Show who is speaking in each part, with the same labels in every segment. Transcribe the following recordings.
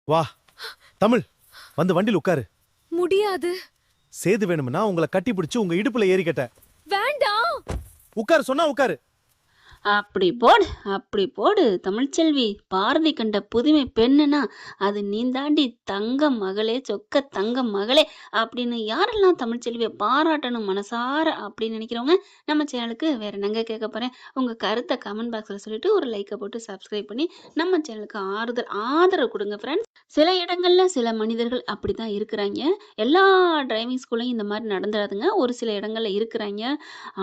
Speaker 1: வா தமிழ், வந்து வண்டியில் உட்காரு.
Speaker 2: முடியாது.
Speaker 1: சேது வேணும்னா உங்களை கட்டி பிடிச்சு உங்க இடுப்புல ஏறிக்கட்ட.
Speaker 2: வேண்டாம்.
Speaker 1: உட்காரு சொன்னா உட்காரு.
Speaker 3: அப்படி போடு, அப்படி போடு தமிழ்ச்செல்வி. பாரதி கண்ட புதுமை பெண்ணுனா அது நீந்தாண்டி. தங்க மகளே, சொக்க தங்க மகளே அப்படின்னு யாரெல்லாம் தமிழ்ச்செல்வியை பாராட்டணும் மனசார அப்படின்னு நினைக்கிறவங்க நம்ம சேனலுக்கு வேற என்னங்க கேட்க போறேன். உங்க கருத்தை கமெண்ட் பாக்ஸ்ல சொல்லிட்டு ஒரு லைக்கை போட்டு சப்ஸ்கிரைப் பண்ணி நம்ம சேனலுக்கு ஆதரவு கொடுங்க ஃப்ரெண்ட்ஸ். சில இடங்கள்ல சில மனிதர்கள் அப்படித்தான் இருக்கிறாங்க. எல்லா டிரைவிங் ஸ்கூல்லையும் இந்த மாதிரி நடந்துடாதுங்க. ஒரு சில இடங்கள்ல இருக்கிறாங்க.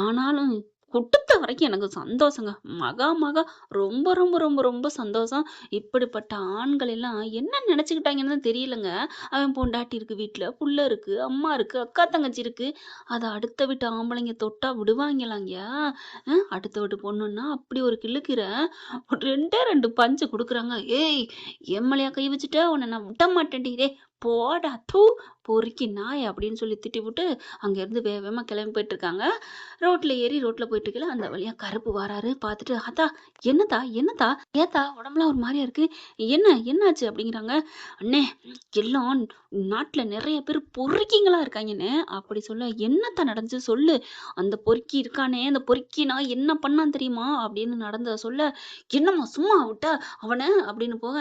Speaker 3: ஆனாலும் குடுத்த வரைக்கும் எனக்கு சந்தோஷங்க. மகா மகா ரொம்ப ரொம்ப ரொம்ப ரொம்ப சந்தோஷம். இப்படிப்பட்ட ஆண்கள் எல்லாம் என்ன நினைச்சுக்கிட்டாங்கன்னு தான் தெரியலங்க. அவன் பொண்டாட்டி இருக்கு வீட்ல, புள்ள இருக்கு, அம்மா இருக்கு, அக்கா தங்கச்சி இருக்கு. அத அடுத்த வீட்டு ஆம்பளைங்க தொட்டா விடுவாங்களாங்கயா? அடுத்த வீட்டு பொண்ணுன்னா அப்படி ஒரு கிள்ளுக்கிற 2 பஞ்சு குடுக்குறாங்க. ஏய் எம்மலையா கை வச்சுட்ட உன்னை நான் விட மாட்டேன்டி. டேய் போடா தூ பொறுக்கி நாய் அப்படின்னு சொல்லி திட்டிவிட்டு அங்கேருந்து வேகமாக கிளம்பி போயிட்டு இருக்காங்க. ரோட்ல போயிட்டு இருக்கல அந்த வழியா கருப்பு வராரு. பார்த்துட்டு ஆத்தா என்னத்தா என்னத்தா ஏத்தா உடம்புலாம் ஒரு மாதிரியா இருக்கு, என்னாச்சு அப்படிங்கிறாங்க. அண்ணே எல்லாம் நாட்டுல நிறைய பேர் பொறுக்கிங்களா இருக்காங்கன்னு அப்படி சொல்ல. என்னத்தா நடந்துச்சு சொல்லு. அந்த பொறுக்கி இருக்கானே, அந்த பொறுக்கி நான் என்ன பண்ணான் தெரியுமா அப்படின்னு நடந்தத சொல்ல. என்னம்மா சும்மா விட்டா அவனை அப்படின்னு போக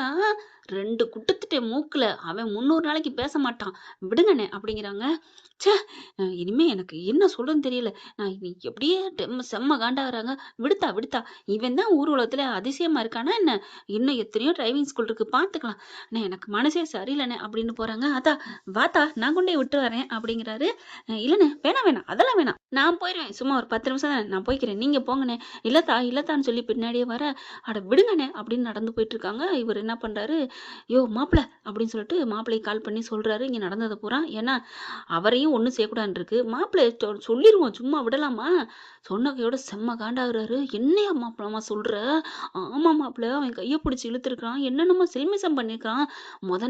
Speaker 3: 2 குட்டுத்துட்டேன் மூக்குல. அவன் 300 நாளைக்கு பேச மாட்டான். விடுங்கண்ணே அப்படிங்கிறாங்க. ச்சே இனிமே எனக்கு என்ன சொல்றதுன்னு தெரியல. நான் இன்னைக்கு எப்படியே செம்ம காண்டாகிறாங்க. விடுத்தா இவன் தான் ஊர் உலகத்துல அதிசயமா இருக்கானா என்ன? இன்னும் எத்தனையோ டிரைவிங் ஸ்கூல் இருக்கு பார்த்துக்கலாம். அண்ணே எனக்கு மனசே சரியில்லைண்ணே அப்படின்னு போறாங்க. அதா வாத்தா நான் கொண்டே விட்டு வரேன் அப்படிங்கிறாரு. இல்லண்ணே வேணாம் அதெல்லாம் வேணாம், நான் போயிடுவேன். சும்மா ஒரு 10 நிமிஷம் தான் நான் போய்க்கிறேன், நீங்க போங்கண்ணே. இல்லத்தான்னு சொல்லி பின்னாடியே வர. அட விடுங்கண்ணே அப்படின்னு நடந்து போயிட்டு இருக்காங்க. இவர் என்ன பண்றாரு, யோ மாப்பிள்ள அப்படின்னு சொல்லிட்டு மாப்பிள்ளையை கால் பண்ணி சொல்றாரு இங்க நடந்ததை பூரா. ஏன்னா அவரையும் ஒன்றும் செய்யக்கூடாதுன்னு இருக்கு. மாப்பிள்ளை சொல்லிடுவோம், சும்மா விடலாமா? சொன்னகையோட செம்ம காண்டாகிறாரு. என்னையா மாப்பிள்ளமா சொல்ற? ஆமா மாப்பிள்ள அவன் கையை பிடிச்சி இழுத்துருக்கான், என்னென்னமோ சில்மிசம் பண்ணியிருக்கான்.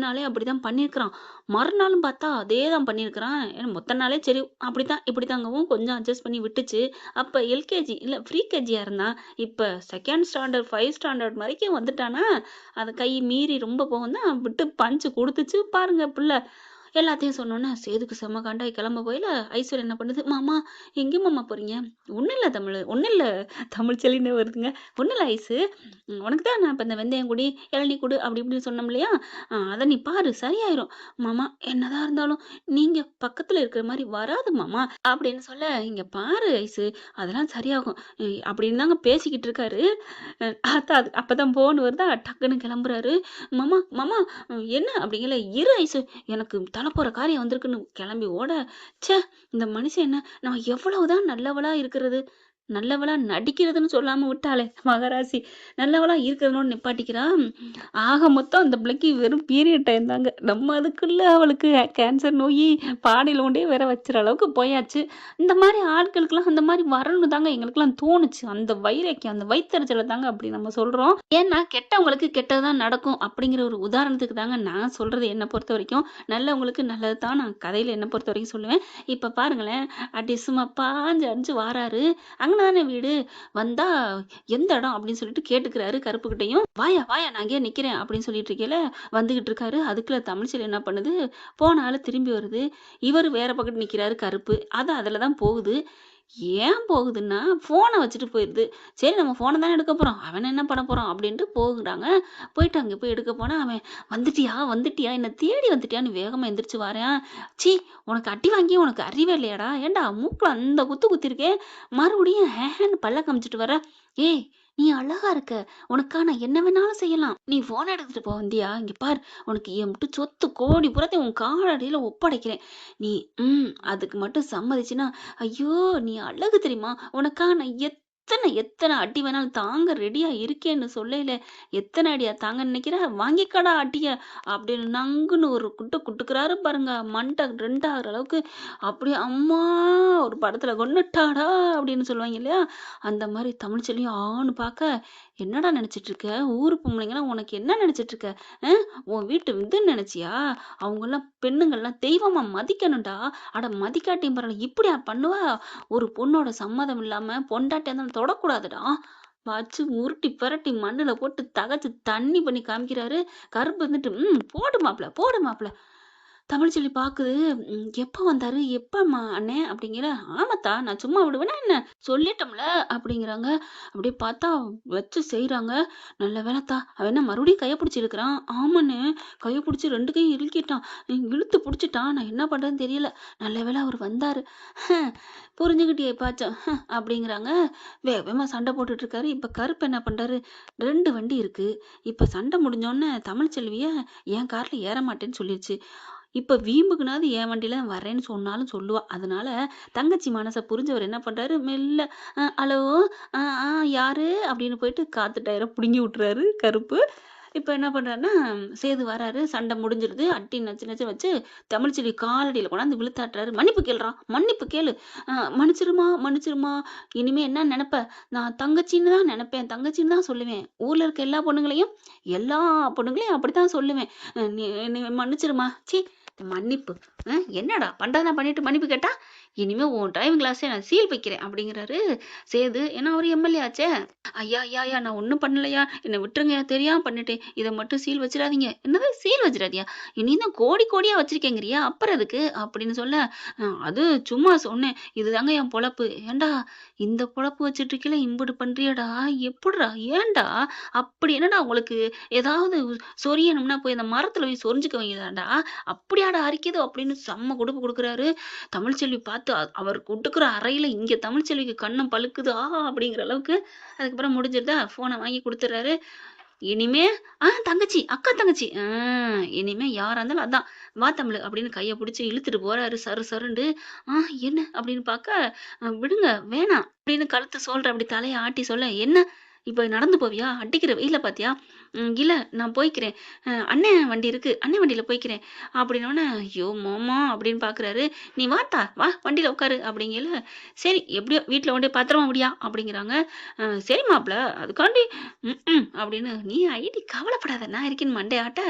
Speaker 3: நாளே அப்படிதான் பண்ணியிருக்கிறான், மறுநாளும் பார்த்தா அதே தான் பண்ணியிருக்கிறான். ஏன்னா மொத்த நாளே சரி அப்படித்தான் இப்படித்தாங்கவும் கொஞ்சம் அட்ஜஸ்ட் பண்ணி விட்டுச்சு. அப்ப எல்கேஜி இல்ல ஃப்ரீ கேஜியா இருந்தான். இப்ப செகண்ட் ஸ்டாண்டர்ட் 5 ஸ்டாண்டர்ட் வரைக்கும் வந்துட்டானா. அது கை மீறி ரொம்ப போகும் தான் விட்டு பஞ்சு கொடுத்துச்சு பாருங்க புள்ள. எல்லாத்தையும் சொன்னோன்னே சேதுக்கு செம்ம காண்டாய் கிளம்ப போயில. ஐஸ்வர்யா என்ன பண்ணுது, மாமா எங்கே மாமா போறீங்க? ஒன்றும் இல்லை தமிழ் செல்லின்னு வருதுங்க. ஒன்றும் இல்லை ஐஸு, உனக்கு தான் நான் இப்போ இந்த வெந்தயம் குடி இளநீ குடு அப்படி இப்படின்னு சொன்னோம் இல்லையா, அதை நீ பாரு சரியாயிரும். மாமா என்னதான் இருந்தாலும் நீங்க பக்கத்துல இருக்கிற மாதிரி வராது மாமா அப்படின்னு சொல்ல. இங்க பாரு ஐஸு அதெல்லாம் சரியாகும் அப்படின்னு தாங்க பேசிக்கிட்டு இருக்காரு. அப்பதான் போன் வருதா, டக்குன்னு கிளம்புறாரு. மாமா மாமா என்ன அப்படிங்கல. இரு ஐஸு எனக்கு தலை போற காரியம் வந்திருக்குன்னு கிளம்பி ஓட. ச்சே இந்த மனுஷன் என்ன, நான் எவ்வளவுதான் நல்லவளா இருக்கிறது, நல்லவளா நடிக்கிறதுன்னு சொல்லாம விட்டாளே மகராசி, நல்லவளா இருக்கிறதுன்னு நிப்பாட்டிக்கிறா. ஆக மொத்தம் அந்த பிள்ளைக்கு வெறும் பீரியட் டைம் தாங்க. நம்ம அதுக்குள்ள அவளுக்கு கேன்சர் நோய் பாடியில் கொண்டே வேற வச்சுற அளவுக்கு போயாச்சு. இந்த மாதிரி ஆட்களுக்கெல்லாம் அந்த மாதிரி வரணும் தாங்க எங்களுக்கெல்லாம் தோணுச்சு. அந்த வைரக்கியம் அந்த வயிற்றுச்சலை தாங்க அப்படி நம்ம சொல்றோம். ஏன்னா கெட்டவங்களுக்கு கெட்டதுதான் நடக்கும் அப்படிங்கிற ஒரு உதாரணத்துக்கு தாங்க நான் சொல்றது. என்னை பொறுத்த வரைக்கும் நல்லவங்களுக்கு நல்லது தான் நான் கதையில என்னை பொறுத்த வரைக்கும் சொல்லுவேன். இப்ப பாருங்களேன், அடி சும்மா பாஞ்சு அடிச்சு வாராரு. அங்கதானே வீடு, வந்தா எந்த இடம் அப்படின்னு சொல்லிட்டு கேட்டுக்கிறாரு கருப்புக்கிட்டையும். வாயா நான் அங்கேயே நிக்கிறேன் அப்படின்னு சொல்லிட்டு இருக்கேல வந்துகிட்டு இருக்காரு. அதுக்குள்ள தமிழ்ச்செல்வி என்ன பண்ணுது, போன ஆளு திரும்பி வருது. இவர் வேற பக்கத்து நிக்கிறாரு கருப்பு. அது அதுலதான் போகுது. ஏன் போகுதுன்னா ஃபோனை வச்சுட்டு போயிடுது. சரி நம்ம ஃபோனை தானே எடுக்க போகிறோம், அவன் என்ன பண்ண போகிறான் அப்படின்ட்டு போகுறாங்க. போயிட்டு அங்கே போய் எடுக்க போனால் அவன் வந்துட்டியா என்னை தேடி வந்துட்டியான்னு வேகமாக எந்திரிச்சு வரேன். சி உனக்கு அடி வாங்கி உனக்கு அறிவே இல்லையாடா, ஏண்டா மூக்கில் அந்த குத்து குத்திருக்கேன், மறுபடியும் ஹேன்னு பல்ல காமிச்சிட்டு வர. ஏய் நீ அழகா இருக்க, உனக்கா நான் என்ன வேணாலும் செய்யலாம், நீ ஃபோனை எடுத்துட்டு போ வந்தியா, இங்க பார் உனக்கு என்கிட்ட சொத்து கோடி புறத்தை உன் காலடியில் ஒப்படைக்கிறேன். நீ அதுக்கு மட்டும் சம்மதிச்சுன்னா, ஐயோ நீ அழகு தெரியுமா, உனக்காக நான் எத்தனை அடி வேணாலும் தாங்க ரெடியா இருக்கேன்னு சொல்லையில. எத்தனை அடியா தாங்க நினைக்கிற, வாங்கிக்கடா அடிய அப்படின்னு நங்குன்னு ஒரு குட்டுக்கிறாரு பாருங்க. மண்டை 2 ஆகிற அளவுக்கு. அப்படியே அம்மா ஒரு படத்துல கொன்னுட்டாடா அப்படின்னு சொல்லுவாங்க இல்லையா, அந்த மாதிரி தமிழ்ச்செல்வியும் ஆன்னு பார்க்க. என்னடா நினைச்சிட்டு இருக்க, ஊரு பொம்பளைங்களாம் உனக்கு என்ன நினைச்சிட்டு இருக்க, உன் வீட்டு இதுன்னு நினைச்சியா, அவங்கெல்லாம் பெண்ணுங்கள்லாம் தெய்வமா மதிக்கணும்டா. அட மதிக்காட்டியும் பரவாயில்ல இப்படியா பண்ணுவா, ஒரு பொண்ணோட சம்மதம் இல்லாம பொண்டாட்டியா இருந்தாலும் தொடக்கூடாதுடா. வச்சு உருட்டி பெரட்டி மண்ணுல போட்டு தகச்சு தண்ணி பண்ணி காமிக்கிறாரு. கருப்பு வந்துட்டு போடு மாப்ள போடு மாப்ள. தமிழ்ச்செல்வி பாக்குது. எப்ப வந்தாரு? எப்பம்மா அண்ணே? அப்படிங்கிற. ஆமாத்தா, நான் சும்மா விடுவேனா என்ன? சொல்லிட்டோம்ல அப்படிங்கிறாங்க. அப்படியே பார்த்தா வச்சு செய்றாங்க. நல்ல வேலைத்தா, அவன் என்ன மறுபடியும் கைய பிடிச்சு இழுக்கிறான். ஆமாண்ணே, கைய பிடிச்சு 2 கையும் இழுக்கிட்டான். இழுத்து பிடிச்சிட்டான். நான் என்ன பண்றேன்னு தெரியல. நல்ல வேளை அவர் வந்தாரு. புரிஞ்சுக்கிட்டியே பாச்சம் அப்படிங்கிறாங்க. வேகமா சண்டை போட்டுட்டு இருக்காரு. இப்ப கருப்பு என்ன பண்றாரு? 2 வண்டி இருக்கு. இப்ப சண்டை முடிஞ்சோடனே தமிழ்ச்செல்விய என் கார்ல ஏற மாட்டேன்னு சொல்லிருச்சு. இப்ப வீம்புக்குனாவது என் வண்டியில வரேன்னு சொன்னாலும் சொல்லுவா. அதனால தங்கச்சி மனச புரிஞ்சவர் என்ன பண்றாரு? மெல்ல ஹலோ, ஆ ஆ யாரு? அப்படின்னு போயிட்டு காத்து டயர புடுங்கி விட்டுறாரு கருப்பு. இப்ப என்ன பண்றாருன்னா, சேது வராரு. சண்டை முடிஞ்சிருது. அடி நச்சு நச்சு வச்சு தமிழ்ச்செல்வி காலடியில கொண்டாந்து விழுத்தாட்டுறாரு. மன்னிப்பு கேளுடா, மன்னிப்பு கேளு. மன்னிச்சிருமா, மன்னிச்சிருமா. இனிமே என்ன நெனப்ப? நான் தங்கச்சின்னு தான் நெனப்பேன். தங்கச்சின்னு தான் சொல்லுவேன். ஊர்ல இருக்க எல்லா பொண்ணுங்களையும் அப்படித்தான் சொல்லுவேன். நீ நீ மன்னிச்சிருமா. ச்சீ, மன்னிப்பு. என்னடா பண்றதெல்லாம் பண்ணிட்டு மன்னிப்பு கேட்டா? இனிமே உன் டிரைவிங் கிளாஸே நான் சீல் வைக்கிறேன் அப்படிங்கிறாரு சேது. ஏன்னா அவர் எம்எல்ஏ ஆச்சே. ஐயா ஐயா ஐயா, நான் ஒண்ணும் பண்ணலையா, என்னை விட்டுருங்க, தெரியாம பண்ணிட்டேன். இதை மட்டும் சீல் வச்சிடாதீங்க. என்னது சீல் வச்சிடாதியா? நீ தான் கோடி கோடியா வச்சிருக்கேங்கிறியா, அப்புறம் எதுக்கு அப்படின்னு சொல்ல, அது சும்மா சொன்னேன், இதுதாங்க என் பொழப்பு. ஏன்டா இந்த பொழப்பு வச்சுட்டு இருக்கல, இம்புட்டு பண்றியடா, எப்படிடா, ஏன்டா? அப்படி என்னடா உங்களுக்கு ஏதாவது சொரியணும்னா போய் அந்த மரத்துல போய் சொரிஞ்சுக்க வைங்கதாண்டா, அப்படியாடா அரிக்குது அப்படின்னு செம்ம கொடுப்பு கொடுக்குறாரு. தமிழ்ச்செல்வி பார்த்து அவர் கொடுக்குற அறையில இங்க தமிழ்ச்செல்விக்கு கண்ணம் பழுக்குது ஆஹா அப்படிங்கிற அளவுக்கு. அதுக்கப்புறம் முடிஞ்சிருதா, போனை வாங்கி கொடுத்துறாரு. இனிமே தங்கச்சி, அக்கா தங்கச்சி, இனிமே யாரா இருந்தாலும் அதான் வா தமிழ் அப்படின்னு கைய பிடிச்சு இழுத்துட்டு போறாரு சரு சருண்டு. என்ன அப்படின்னு பார்க்க, விடுங்க வேணாம் அப்படின்னு கழுத்து சொல்ற, அப்படி தலையை ஆட்டி சொல்ல, என்ன இப்ப நடந்து போவியா? அடிக்கிற வெயில பாத்தியா? இல்ல நான் போய்க்கிறேன். அண்ணன் வண்டி இருக்கு, அண்ணன் வண்டியில போய்க்கிறேன் அப்படின்னோடனே, ஐயோ மாமா அப்படின்னு பாக்குறாரு. நீ வாத்தா, வா வண்டியில உட்காரு அப்படிங்கல. சரி எப்படியோ வீட்டுல கொண்டு போய் பத்திரமா முடியா அப்படிங்கிறாங்க. சரி மாப்பிள, அதுக்காண்டி அப்படின்னு நீ ஐடி கவலைப்படாத, நான் இருக்கேன்னு மண்டையாட்ட.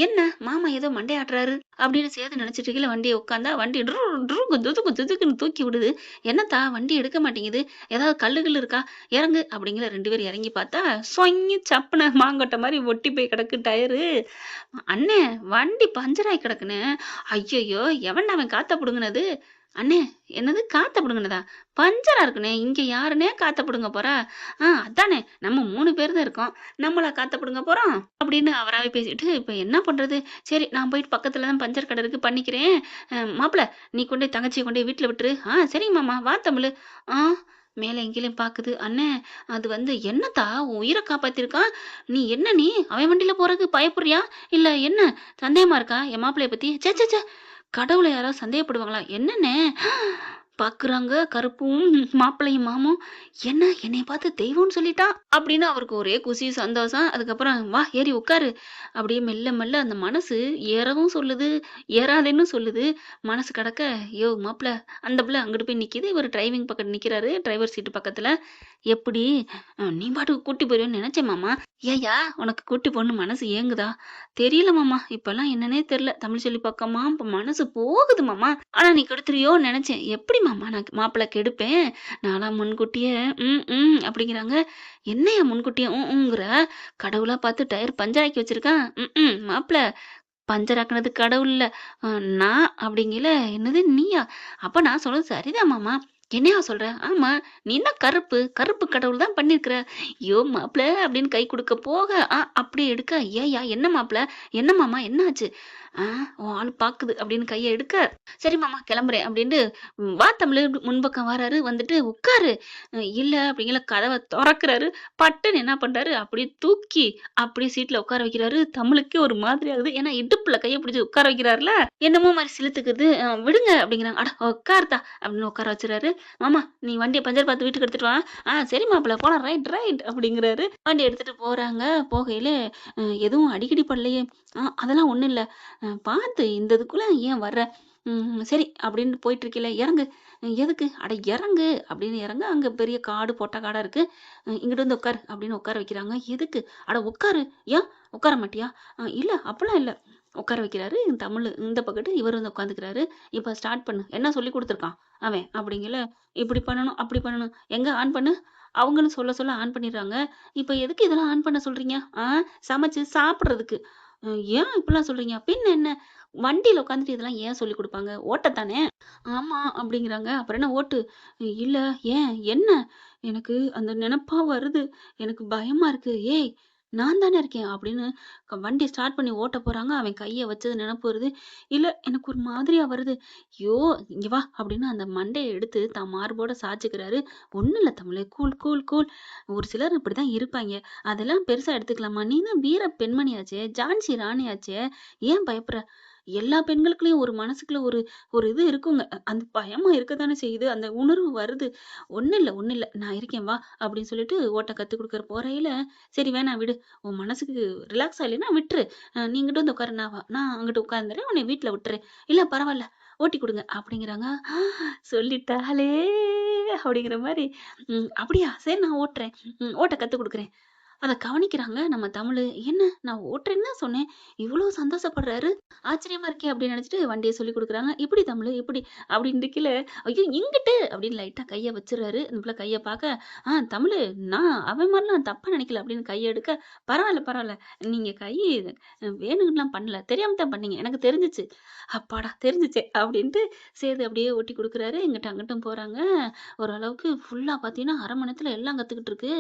Speaker 3: என்ன மாமா ஏதோ மண்டையாட்டுறாரு அப்படின்னு சேது நினைச்சிட்டு இருக்கல. வண்டியை உட்காந்தா வண்டி துதுக்குன்னு தூக்கி விடுது. என்னத்தா வண்டி எடுக்க மாட்டேங்குது, ஏதாவது கல்லு இருக்கா, இறங்கு அப்படிங்கிற. 2 பேரும் இறங்கி பார்த்தா சொங்கி சப்புன மாங்கொட்டை மாதிரி ஒட்டி போய் கிடக்கு டயரு. அண்ணே வண்டி பஞ்சராய் கிடக்குன்னு. ஐயையோ, எவன்டா அவன் காத்த புடுங்கினது? அண்ணே, என்னது காத்த புடுங்கினதா? பஞ்சரா இருக்குண்ணே. இங்க யாருன்னே காத்த புடுங்க போறா? அதானே, நம்ம 3 பேர் தான் இருக்கோம், நம்மளா காத்த புடுங்க போறோம் அப்படின்னு அவராவே பேசிட்டு, இப்ப என்ன பண்றது? சரி நான் போயிட்டு பக்கத்துல தான் பஞ்சர் கடை இருக்கு, பண்ணிக்கிறேன். மாப்பிள, நீ கொண்டு போய் தங்கச்சியை கொண்டு போய் வீட்டுல விட்டுரு. சரிங்க மாமா, வா தமிழ். மேல எங்கேயும் பாக்குது. அண்ணே, அது வந்து என்னத்தா உன் உயிரை காப்பாத்திருக்கான். நீ அவன் வண்டியில போறதுக்கு பயப்படுறியா, இல்ல என்ன சந்தேகமா இருக்கா என் மாப்பிள்ளைய பத்தி? சே சே சே, கடவுளை யாராவது சந்தேகப்படுவாங்களா என்னன்னு பாக்குறாங்க கருப்பும் மாப்பிள்ளையும் மாமும். என்ன என்னைய பார்த்து தெய்வம்னு சொல்லிட்டான் அப்படின்னு அவருக்கு ஒரே குசி சந்தோஷம். அதுக்கப்புறம் வா ஏறி உட்காரு. அப்படியே மெல்ல மெல்ல அந்த மனசு ஏறவும் சொல்லுது, ஏறாதேன்னு சொல்லுது. மனசு கடக்க, யோ மாப்பிள்ள, அந்த பிள்ளை அங்கிட்டு போய் நிக்குது, இவர் டிரைவிங் பக்கம் நிக்கிறாரு, டிரைவர் சீட்டு பக்கத்துல. எப்படி நீ பாட்டுக்கு கூட்டி போயிருவேன்னு நினைச்சேன் மாமா. ஏயா உனக்கு கூட்டி போன்னு மனசு ஏங்குதா? தெரியல மாமா, இப்பெல்லாம் என்னன்னே தெரியல. தமிழ்ச்செல்வி பக்கமா இப்ப மனசு போகுது மாமா. ஆனா நீ கெடுத்துருவியோன்னு நினைச்சேன். எப்படி மாமா நான் மாப்பிள்ளை கெடுப்பேன்? நானா முன்கூட்டியே அப்படிங்கிறாங்க. என்னையா முன்கூட்டியே ஊங்கிற? கடவுளா பார்த்து டயர் பஞ்சராக்கி வச்சிருக்கான். மாப்பிள்ளை பஞ்சராக்குனது கடவுள் இல்ல, நான் அப்படிங்கல. என்னது நீயா? அப்ப நான் சொல்றது சரிதான் மாமா. என்னையா சொல்ற? ஆமா, நீ தான் கருப்பு கருப்பு கடவுள் தான் பண்ணிருக்கிற. ஐயோ மாப்பிள அப்படின்னு கை கொடுக்க போக அப்படியே எடுக்க, ஏயா என்ன மாப்பிள, என்ன மாமா என்னாச்சு? உன் ஆள் பாக்குது அப்படின்னு கையை எடுக்க, சரி மாமா கிளம்புறேன் அப்படின்ட்டு வா தமிழ் முன்பக்கம் வராரு. வந்துட்டு உட்காரு. இல்ல அப்படிங்கிற கதவை திறக்கிறாரு. பட்டுன்னு என்ன பண்றாரு, அப்படியே தூக்கி அப்படியே சீட்ல உட்கார வைக்கிறாரு. தமிழுக்கே ஒரு மாதிரி ஆகுது. ஏன்னா இடுப்புல கையை பிடிச்சி உட்கார வைக்கிறாருல, என்னமோ மாதிரி சிலுத்துக்குது. விடுங்க அப்படிங்கிறாங்க. அட உட்காருதா அப்படின்னு உட்கார வச்சுறாரு. மாமா நீ வண்டியை பஞ்சர் பார்த்து வீட்டுக்கு எடுத்துட்டு வா. சரி மாப்பிள்ள போலாம், ரைட் ரைட் அப்படிங்கிறாரு. வண்டி எடுத்துட்டு போறாங்க. போகையில எதுவும் அடிக்கடி படலையே. அதெல்லாம் ஒண்ணும் இல்ல, பார்த்து இந்த இதுக்குள்ள ஏன் வர்ற? சரி அப்படின்னு போயிட்டு இருக்கல, இறங்கு. எதுக்கு? அட இறங்கு அப்படின்னு இறங்க. அங்க பெரிய காடு, பொட்டை காடா இருக்கு. இங்கிட்டு வந்து உட்காரு அப்படின்னு உட்கார வைக்கிறாங்க. எதுக்கு? அட உட்காரு. ஏன் உட்கார மாட்டியா? இல்ல அப்பெல்லாம் இல்ல. உட்கார வைக்கிறாரு. தமிழ் இந்த பக்கத்து, இவர் வந்து உட்காந்துக்கிறாரு. இப்ப ஸ்டார்ட் பண்ணு, என்ன சொல்லி கொடுத்துருக்கான் அவன் அப்படிங்கல. இப்படி பண்ணணும் அப்படி பண்ணணும், எங்க ஆன் பண்ணு. அவங்களும் சொல்ல சொல்ல ஆன் பண்ணிடுறாங்க. இப்ப எதுக்கு இதெல்லாம் ஆன் பண்ண சொல்றீங்க? சமைச்சு சாப்பிடுறதுக்கு. ஏன் இப்படிலாம் சொல்றீங்க? பின்ன என்ன? வண்டியில உட்காந்துட்டு இதெல்லாம் ஏன் சொல்லிக் குடுப்பாங்க? ஓட்டத்தானே. ஆமா அப்படிங்கிறாங்க. அப்புறம் என்ன ஓட்டு. இல்ல ஏன்? என்ன? எனக்கு அந்த நெனப்பா வருது. எனக்கு பயமா இருக்கு. ஏய்! நான் தானே இருக்கேன் அப்படின்னு வண்டி ஸ்டார்ட் பண்ணி ஓட்டப் போறாங்க. அவன் கைய வச்சது நெனப்பு வருது. இல்ல எனக்கு ஒரு மாதிரியா வருது. ஐயோ! இங்க வா அப்படின்னு அந்த மண்டைய எடுத்து தான் மார்போட சாய்ச்சுக்கிறாரு. ஒண்ணும் இல்ல தமிழே. Cool, cool, cool. ஒரு சிலர் இப்படிதான் இருப்பாய்ங்க. அதெல்லாம் பெருசா எடுத்துக்கலாமா? நீ தான் வீர பெண்மணியாச்சே! ஜான்சி ராணியாச்சே! ஏன் பயப்படுற? எல்லா பெண்களுக்குள்ளயும் ஒரு மனசுக்குள்ள ஒரு ஒரு இது இருக்குங்க. அந்த பயமா இருக்கத்தானே செய்யுது. அந்த உணர்வு வருது. "ஒண்ணும் இல்ல, ஒண்ணும் இல்ல. நான் இருக்கேன் வா" அப்படின்னு சொல்லிட்டு ஓட்ட கத்துக் குடுக்க போறையில, "சரி வேணாம் விடு. உன் மனசுக்கு ரிலாக்ஸ் ஆகலைன்னா விட்டுரு. நீ இங்கிட்டு வந்து உட்காரு. நான் அங்கிட்டு உட்கார்ந்துர்றேன். உன்னைய வீட்ல விட்டுர்றேன். இல்ல பரவால்ல. ஓட்டி குடுங்க" அப்படிங்கிறாங்க. சொல்லிட்டாளே அப்படிங்கிற மாரி, அப்படியா? சரி நான் ஓட்டுறேன். ஓட்ட கத்துக் குடுக்குறேன்." அத கவனிக்கிறாங்க நம்ம தமிழு. "என்ன நான் ஓட்டுறேன்னு தான் சொன்னேன். இவ்ளோ சந்தோஷப்படுறாரு. ஆச்சரியமா இருக்கே!" அப்படின்னு நினைச்சுட்டு வண்டிய சொல்லிக் குடுக்குறாங்க. "இப்டி தமிழு இப்டி" அப்படின்னு இருக்கையில, "ஐயோ! இங்கிட்டு" அப்படின்னு லைட்டா கைய வச்சுர்றாரு. இந்த புள்ள கைய பாக்க, தமிழு நான் அவன் மாரிலாம் தப்பா நினைக்கல" அப்படின்னு கைய எடுக்க, "பரவால்ல, பரவால்ல. நீங்க கை வேணும்னுலாம் பண்ணல. தெரியாம தான் பண்ணீங்க. எனக்கு தெரிஞ்சுச்சு. அப்பாடா தெரிஞ்சுச்சே" அப்படின்ட்டு சேது அப்படியே ஓட்டி குடுக்குறாரு. இங்கிட்டும் அங்கிட்டும் போறாங்க. ஓரளவுக்கு ஃபுல்லா பார்த்தீங்கன்னா, 1/2 மணி நேரத்துல எல்லாம் கத்துக்கிட்டு இருக்கு.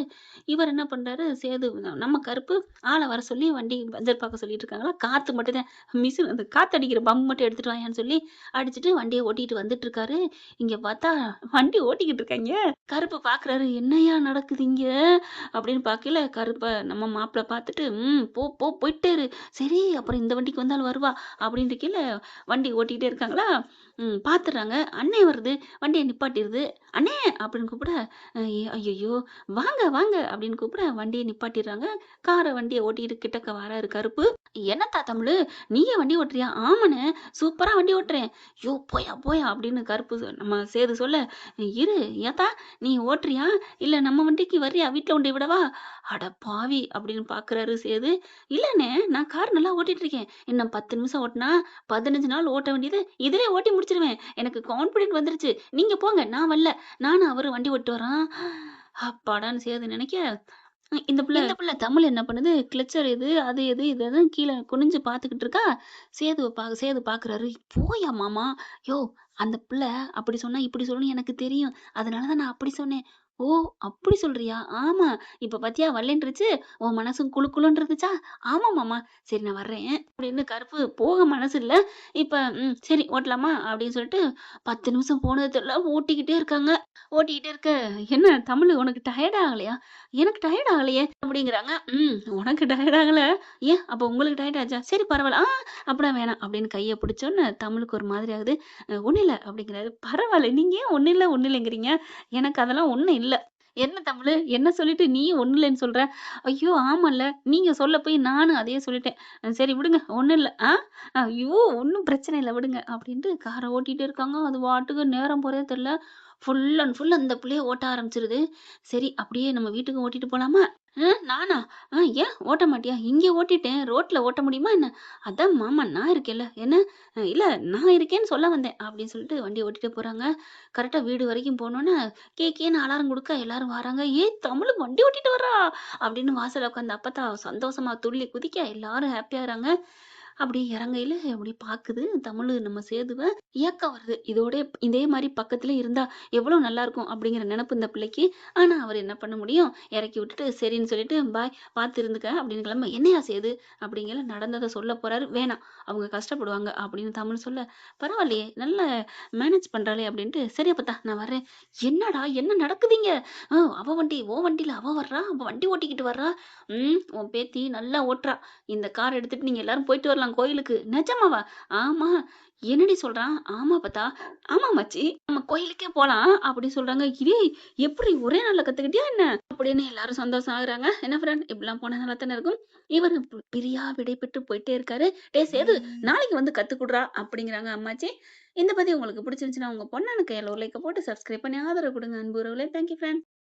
Speaker 3: இவர் என்ன பண்றாரு, சேது நம்ம கருப்பு ஆள வர சொல்லி வண்டி பஞ்சர் பார்க்க சொல்லிட்டு இருக்காங்களா, காத்து மட்டும் தான் மிஷின் அந்த காத்தடிக்கிற பம்ப் மட்டும் எடுத்துட்டு வாயான்னு சொல்லி அடிச்சுட்டு வண்டிய ஓட்டிட்டு வந்துட்டு இருக்காரு. இங்க பார்த்தா வண்டி ஓட்டிக்கிட்டு இருக்காய்ங்க. கருப்பு பார்க்குறாரு, "என்னய்யா நடக்குது இங்க?" அப்படின்னு பார்க்கையில கருப்ப நம்ம மாப்பிள பார்த்துட்டு, போ போ போயிட்டே இரு. சரி அப்புறம் இந்த வண்டிக்கு வந்தாலும் வருவா" அப்படின்னு இருக்கையில வண்டி ஓட்டிக்கிட்டே இருக்காங்களா, பார்த்துடுறாங்க. அண்ணே வருது, வண்டிய நிப்பாட்டிருது. "அண்ணே" அப்படின்னு கூப்பிட, ஐயய்யோ! "வாங்க, வாங்க" அப்படின்னு கூப்பிட வண்டிய நிப்பாட்டிர்றாங்க. வண்டிய ஓட்டிட்டு கிட்டக்க வராரு கருப்பு. "என்னத்தா தமிழு, நீயே வண்டி ஓட்டுறியா?" "ஆமாண்ணே, சூப்பரா வண்டி ஓட்டுறேன்." "யோ! போயா, போயா" அப்படின்னு கருப்பு நம்ம சேது சொல்ல, "இரு ஏத்தா நீ ஓட்டுறியா? இல்ல நம்ம வண்டிக்கு வர்றியா? வீட்ல கொண்டோய் விடவா?" அட பாவி! அப்படின்னு பார்க்குறாரு சேது. "இல்லண்ணே, நான் கார் நல்லா ஓட்டிட்டு இருக்கேன். இன்னும் 10 நிமிஷம் ஓட்டுனா 15 நாள் ஓட்ட வேண்டியது இதுலயே ஓட்டி முடிச்சிருவேன். எனக்கு கான்ஃபிடென்ட் வந்துருச்சு. நீங்க போங்க, நான் வரல. நானும் அவரும் வண்டி ஓட்டு வர்றோம்." அப்பாடான்னு சேது நினைக்க, இந்த புள்ள தமிழ் என்ன பண்ணுது, கிளட்சர் எது, அது எது, இது எதுன்னு கீழ குனிஞ்சு பார்த்துக்கிட்டு இருக்கா. சேது பார்க்குறாரு. "போயா மாமா! யோவ்! அந்த புள்ள அப்படி சொன்னா, இப்படி சொல்லும்னு எனக்கு தெரியும். அதனால தான் நான் அப்படி சொன்னேன்." "ஓ! அப்படி சொல்றியா? ஆமா. இப்ப பாத்தியா வல்லேன்ருச்சு. உன் மனசும் குளு குளுன்னு இருந்துச்சா?" "ஆமா மாமா. சரி நான் வர்றேன்." அப்படின்னு கருப்பு போக மனசு இல்ல. இப்ப சரி ஓட்டலாமா? அப்படின்னு சொல்லிட்டு 10 நிமிஷம் போனது தெரியல. ஓட்டிக்கிட்டே இருக்காங்க. ஓட்டிக்கிட்டே இருக்க, "என்ன தமிழு உனக்கு டயர்ட் ஆகலையா?" "எனக்கு டயர்ட் ஆகலையே" அப்படிங்கிறாங்க. உனக்கு டயர்ட் ஆகல. ஏன் அப்ப உங்களுக்கு டயர்ட் ஆச்சா? சரி பரவால்ல. அப்படிலாம் வேணாம் அப்படின்னு கைய பிடிச்சோன்னே தமிழுக்கு ஒரு மாதிரி ஆகுது. ஒண்ணும் இல்ல அப்படிங்கிறாரு. பரவால்ல. நீங்க ஏன் ஒண்ணும் இல்ல, ஒண்ணும் இல்லைங்கிறீங்க? எனக்கு அதெல்லாம் ஒண்ணும் இல்ல. என்ன தமிழு? என்ன சொல்லிட்டு நீயும் ஒண்ணும் இல்லன்னு சொல்ற? ஐயோ! ஆமால்ல. நீங்க சொல்ல போய் நானும் அதையே சொல்லிட்டேன். சரி விடுங்க. ஒண்ணும் இல்ல. ஐயோ! ஒண்ணும் பிரச்சனை இல்ல விடுங்க. அப்படின்ட்டு கார ஓட்டிட்டே இருக்காங்க. அது பாட்டுக்கு நேரம் போறதே தெரியல. ஃபுல் அண்ட் ஃபுல் அந்த புள்ளைய ஓட்ட ஆரம்பிச்சுருது. சரி அப்படியே நம்ம வீட்டுக்கு ஓட்டிட்டு போலாமா? நானா? ஏன் ஓட்ட மாட்டியா? இங்க ஓட்டிட்டேன். ரோட்ல ஓட்ட முடியுமா என்ன? அதான் மாமா நான் இருக்கேன்ல. என்ன? இல்ல நான் இருக்கேன்னு சொல்ல வந்தேன். அப்படின்னு சொல்லிட்டு வண்டிய ஓட்டிட்டே போறாங்க. கரெக்ட்டா வீடு வரைக்கும் போனோனே, கேன்னு அலாரம் குடுக்க எல்லாரும் வராங்க. "ஏய் தமிழு வண்டி ஓட்டிட்டு வர்றா!" அப்படின்னு வாசல்ல உட்காந்த அப்பத்தா சந்தோஷமா துள்ளி குதிக்க எல்லாரும் ஹேப்பியாகுறாங்க. அப்படியே இறங்கையில அப்படி பாக்குது தமிழு நம்ம சேதுவ. ஏக்கம் வருது. இதே மாரி பக்கத்திலே இருந்தா எவ்வளோ நல்லாருக்கும் அப்படிங்கிற நெனப்பு இந்த பிள்ளைக்கு. ஆனா அவரு என்ன பண்ண முடியும்? இறக்கி விட்டுட்டு சரின்னு சொல்லிட்டு, "பாய் பார்த்து இருந்துக்க" அப்படின்னு கிளம்ப, "என்னையா சேது?" அப்படிங்கையில நடந்தத சொல்லப் போறாரு. "வேணாம். அவங்க கஷ்டப்படுவாங்க" அப்படின்னு தமிழ் சொல்ல, "பரவாயில்லையே! நல்லா மேனேஜ் பண்றாளே" அப்படின்ட்டு, "சரி அப்பத்தா நான் வர்றேன்." "என்னடா என்ன நடக்குது இங்க? அவ வண்டி உன் வண்டியில அவ வர்றா. அவ வண்டி ஓட்டிக்கிட்டு வர்றா. உன் பேத்தி நல்லா ஓட்டுறா. இந்த கார் எடுத்துட்டு நீங்க எல்லாரும் போயிட்டு வரலாம் கோயிலுக்கு." "நிஜமாவா?" "ஆமா." "என்னடி சொல்றான்?" "ஆமா அப்பத்தா." "ஆமா மச்சி. நம்ம கோயிலுக்கே போலாம்." அப்படி சொல்றாங்க. "டேய் எப்புட்ரி ஒரே நாள்ல கத்துக்கிட்டியா என்ன?" அப்படின்னு எல்லாரும் சந்தோஷம் ஆகுறாங்க. என்ன ஃப்ரெண்ட் இப்படிலாம் போனா நல்லா தானே இருக்கும். இவரு பிரியா விடை பெற்று போயிட்டே இருக்காரு. "டேய் சேது நாளைக்கு வந்து கத்துக்குட்றா" அப்படிங்கிறாங்க அம்மாச்சி. இந்த பதிவு உங்களுக்கு பிடிச்சிருந்துச்சுன்னா, உங்க பொண்ணான கையால ஒரு லைக்க போட்டு சப்ஸ்கிரைப் பண்ணி ஆதரவு குடுங்க அன்பு உறவுகளே. Thank you friend.